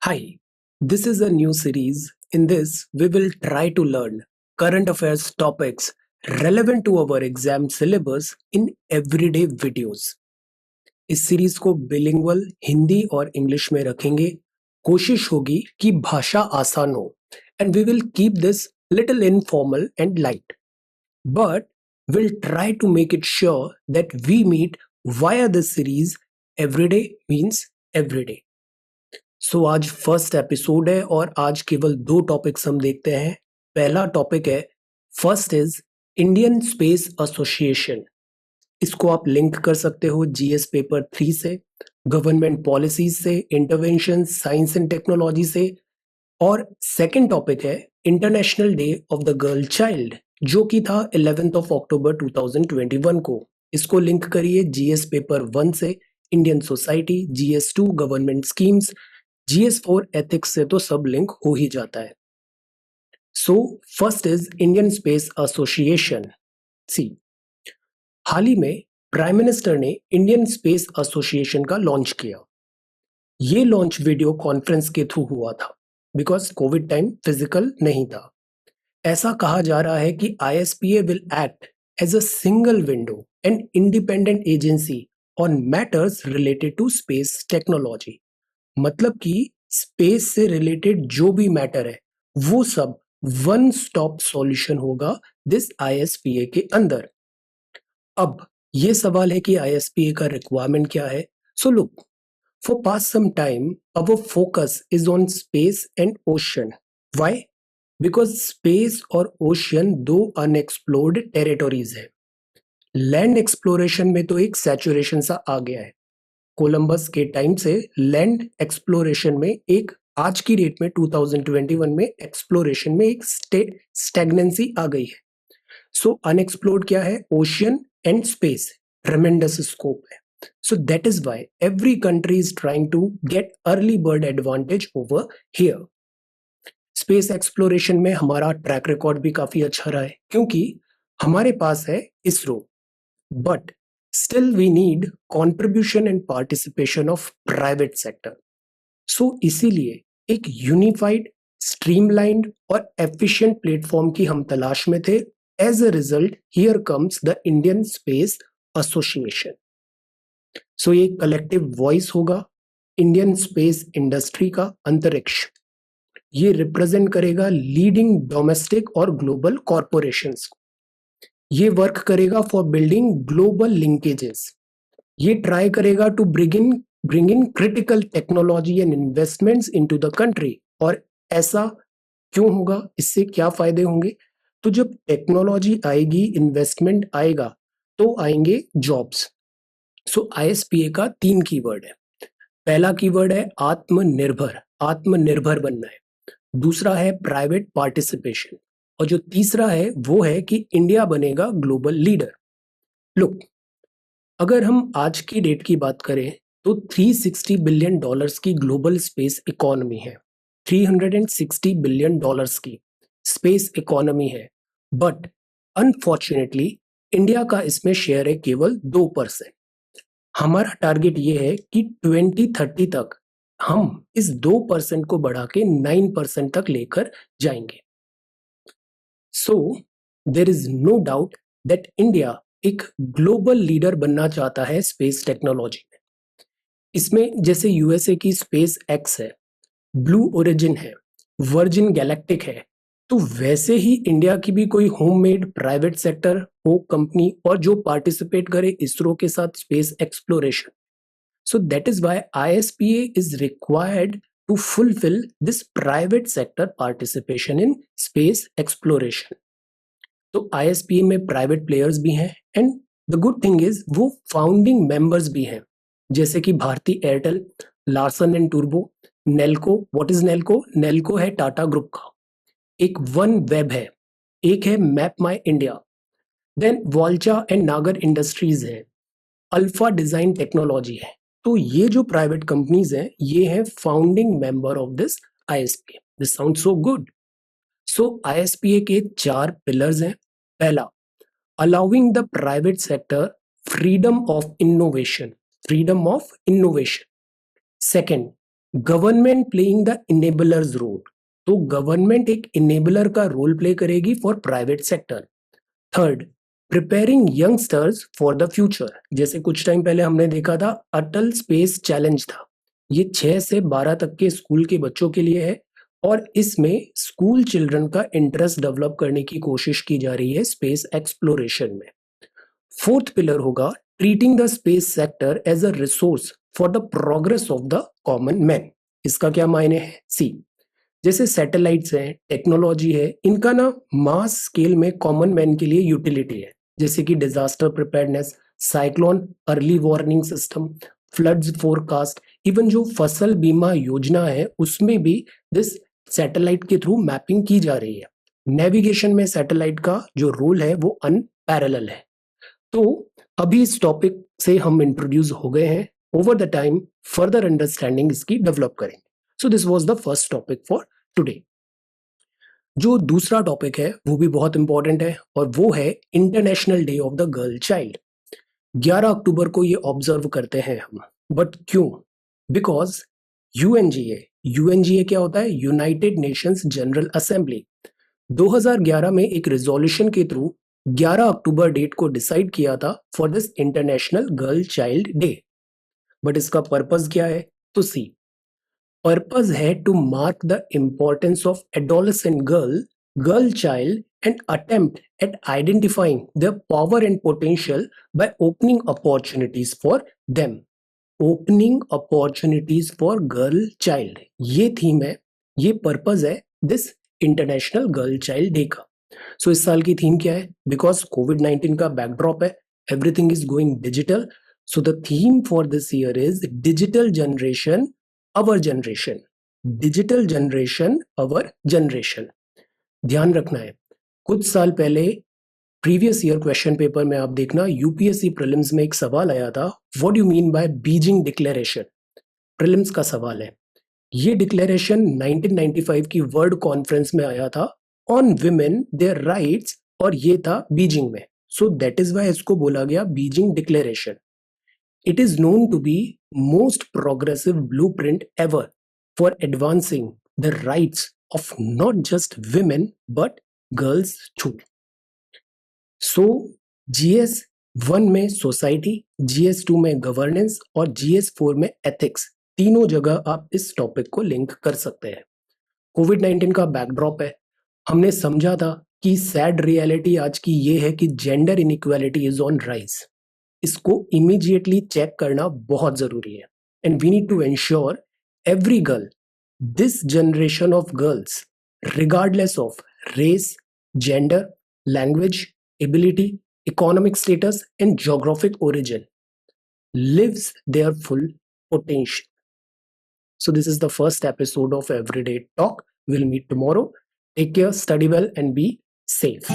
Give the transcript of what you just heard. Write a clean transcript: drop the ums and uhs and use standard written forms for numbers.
Hi, this is a new series. In this, we will try to learn current affairs topics relevant to our exam syllabus in everyday videos. इस series को बिलिंगुअल हिंदी और English में रखेंगे. कोशिश होगी कि भाषा आसान हो and we will keep this little informal and light, but will try to make it sure that we meet via this series everyday means everyday. So आज फर्स्ट एपिसोड है और आज केवल दो टॉपिक्स हम देखते हैं. पहला टॉपिक है, first is Indian space association. इसको आप लिंक कर सकते हो जीएस पेपर 3 से, गवर्नमेंट पॉलिसीज से, इंटरवेंशन साइंस एंड टेक्नोलॉजी से. और सेकंड टॉपिक है international day of the girl child, जो कि था 11th ऑफ अक्टूबर 2021 को. इसको लिंक करिए जीएस पेपर 1 से, Indian society, GS2 government schemes, GS4 ethics से तो सब लिंक हो ही जाता है. So first is Indian space association. See, हाल ही में प्राइम मिनिस्टर ने इंडियन स्पेस एसोसिएशन का लॉन्च किया. ये लॉन्च वीडियो कॉन्फ्रेंस के थ्रू हुआ था बिकॉज कोविड टाइम फिजिकल नहीं था. ऐसा कहा जा रहा है कि ISPA will act as a single window and independent agency on matters related to space technology. मतलब कि स्पेस से रिलेटेड जो भी मैटर है वो सब वन स्टॉप सॉल्यूशन होगा दिस ISPA के अंदर. अब ये सवाल है कि ISPA का रिक्वायरमेंट क्या है. So look, for past some time our focus is on space and ocean. Why? Because space और ओशन दो अनएक्सप्लोर्ड टेरिटोरीज है. लैंड एक्सप्लोरेशन में तो एक सैचुरेशन सा आ गया है. कोलंबस के टाइम से लैंड एक्सप्लोरेशन में एक, आज की डेट में 2021 में एक्सप्लोरेशन में एक स्टेगनेंसी आ गई है. सो अनएक्सप्लोर्ड क्या है? Ocean and space. Tremendous scope है. So that is why every country is trying to get early bird advantage over here. Space exploration में हमारा ट्रैक रिकॉर्ड भी काफी अच्छा रहा है क्योंकि हमारे पास है ISRO, but still we need contribution and participation of private sector. So इसीलिए एक यूनिफाइड, स्ट्रीमलाइंड और एफिशिएंट प्लेटफॉर्म की हम तलाश में थे. As a result here comes the Indian space association. So ये कलेक्टिव वॉइस होगा इंडियन स्पेस इंडस्ट्री का, अंतरिक्ष. ये रिप्रेजेंट करेगा लीडिंग डोमेस्टिक और ग्लोबल कॉरपोरेशंस को. ये वर्क करेगा फॉर बिल्डिंग ग्लोबल लिंकेजेस. ये ट्राई करेगा to bring in critical technology and investments into the country. और ऐसा क्यों होगा? इससे क्या फायदे होंगे? तो जब टेक्नोलॉजी आएगी, इन्वेस्टमेंट आएगा, तो आएंगे जॉब्स. सो ISPA का 3 कीवर्ड है. पहला कीवर्ड है आत्मनिर्भर. आत्मनिर्भर बनना है. दूसरा है प्राइवेट पार्टिसिपेशन. और जो तीसरा है वो है कि इंडिया बनेगा ग्लोबल लीडर. लुक, अगर हम आज की डेट की बात करें तो $360 बिलियन की ग्लोबल स्पेस इकोनॉमी है. $360 बिलियन की स्पेस इकोनॉमी है. बट अनफॉर्चुनेटली इंडिया का इसमें शेयर है केवल 2%. हमारा टारगेट ये है कि 2030 तक हम इस 2% को बढ़ा के 9% तक लेकर जाएंगे. So there is no doubt that India एक ग्लोबल लीडर बनना चाहता है स्पेस टेक्नोलॉजी में. इसमें जैसे USA की स्पेस एक्स है, ब्लू ओरिजिन है, वर्जिन गैलेक्टिक है, तो वैसे ही इंडिया की भी कोई होममेड प्राइवेट सेक्टर हो कंपनी और जो पार्टिसिपेट करे इसरो के साथ space exploration. So that is why ISPA is required to fulfill this private sector participation in space exploration. तो ISPA में प्राइवेट प्लेयर्स भी हैं and the good thing is वो फाउंडिंग मेंबर्स भी हैं, जैसे कि भारती एयरटेल, लार्सन एंड टूर्बो, नेल्को. What is Nelco? नेल्को है टाटा ग्रुप का. एक वन वेब है, एक है Map My India, then Walchand and Nagar industries है, अल्फा डिजाइन टेक्नोलॉजी है. तो ये जो प्राइवेट कंपनीज हैं ये हैं founding member of this ISPA. This sound so good. So ISPA के 4 पिलर्स हैं. पहला, allowing the private sector freedom of innovation. Freedom of innovation. Second, government playing the enablers role, तो गवर्नमेंट एक enabler का role play करेगी for private sector. Third, preparing youngsters for the future, जैसे कुछ time पहले हमने देखा था अटल स्पेस चैलेंज था, ये 6 से 12 तक के स्कूल के बच्चों के लिए है और इसमें स्कूल चिल्ड्रन का इंटरेस्ट डेवलप करने की कोशिश की जा रही है स्पेस एक्सप्लोरेशन में। फोर्थ पिलर होगा treating the space sector as a resource for the progress of the common man. इसका क्या मायने है? सी, जैसे सैटेलाइट्स हैं, टेक्नोलॉजी है, इनका ना मास स्केल में कॉमन मैन के लिए यूटिलिटी है, जैसे कि disaster preparedness, cyclone early warning system, floods forecast, even जो फसल बीमा योजना है उसमें भी दिस सैटेलाइट के थ्रू मैपिंग की जा रही है। नेविगेशन में सैटेलाइट का जो रोल है वो अनपैरेलल है। तो अभी इस टॉपिक से हम इंट्रोड्यूस हो गए हैं, over the time further understanding इसकी डेवलप करेंगे। So this was the first topic for today. जो दूसरा टॉपिक है वो भी बहुत इंपॉर्टेंट है और वो है international day of the girl child. 11 अक्टूबर को ये ऑब्जर्व करते हैं हम, बट क्यों? बिकॉज यूएनजीए क्या होता है? यूनाइटेड नेशंस जनरल असेंबली 2011 में एक रिजोल्यूशन के थ्रू 11 अक्टूबर डेट को डिसाइड किया था for this international girl child day. But इसका पर्पस क्या है? तो सी, पर्पस है to mark the importance of adolescent girl child and attempt at identifying their power and potential by opening opportunities for them. Opening opportunities for girl child, ये theme है, ये purpose है this international girl child day का। सो इस साल की theme क्या है? बिकॉज कोविड-19 का बैकड्रॉप है, everything is going digital, so the theme for this year is digital generation our generation. Digital generation our generation. ध्यान रखना है, कुछ साल पहले प्रीवियस ईयर क्वेश्चन पेपर में आप देखना यूपीएससी प्रीलिम्स में एक सवाल आया था, what do you mean by Beijing declaration? Prelims का सवाल है। ये डिक्लेरेशन 1995 की वर्ल्ड कॉन्फ्रेंस में आया था ऑन विमेन देयर राइट्स और ये था बीजिंग में। सो दैट इज वाई इसको बोला गया Beijing declaration. It is known to be most progressive blueprint ever for advancing the rights of not just women but girls too. So GS 1 में society, GS 2 में governance और GS 4 में ethics, तीनों जगह आप इस टॉपिक को लिंक कर सकते हैं। कोविड-19 का बैकड्रॉप है, हमने समझा था कि सैड रियलिटी आज की ये है कि gender inequality is on rise. इसको इमीडिएटली चेक करना बहुत जरूरी है and we need to ensure every girl, this generation of girls, regardless of race, gender, language, ability, economic status, and geographic origin, lives their full potential. So, this is the first episode of Everyday Talk. We'll meet tomorrow. Take care, study well, and be safe.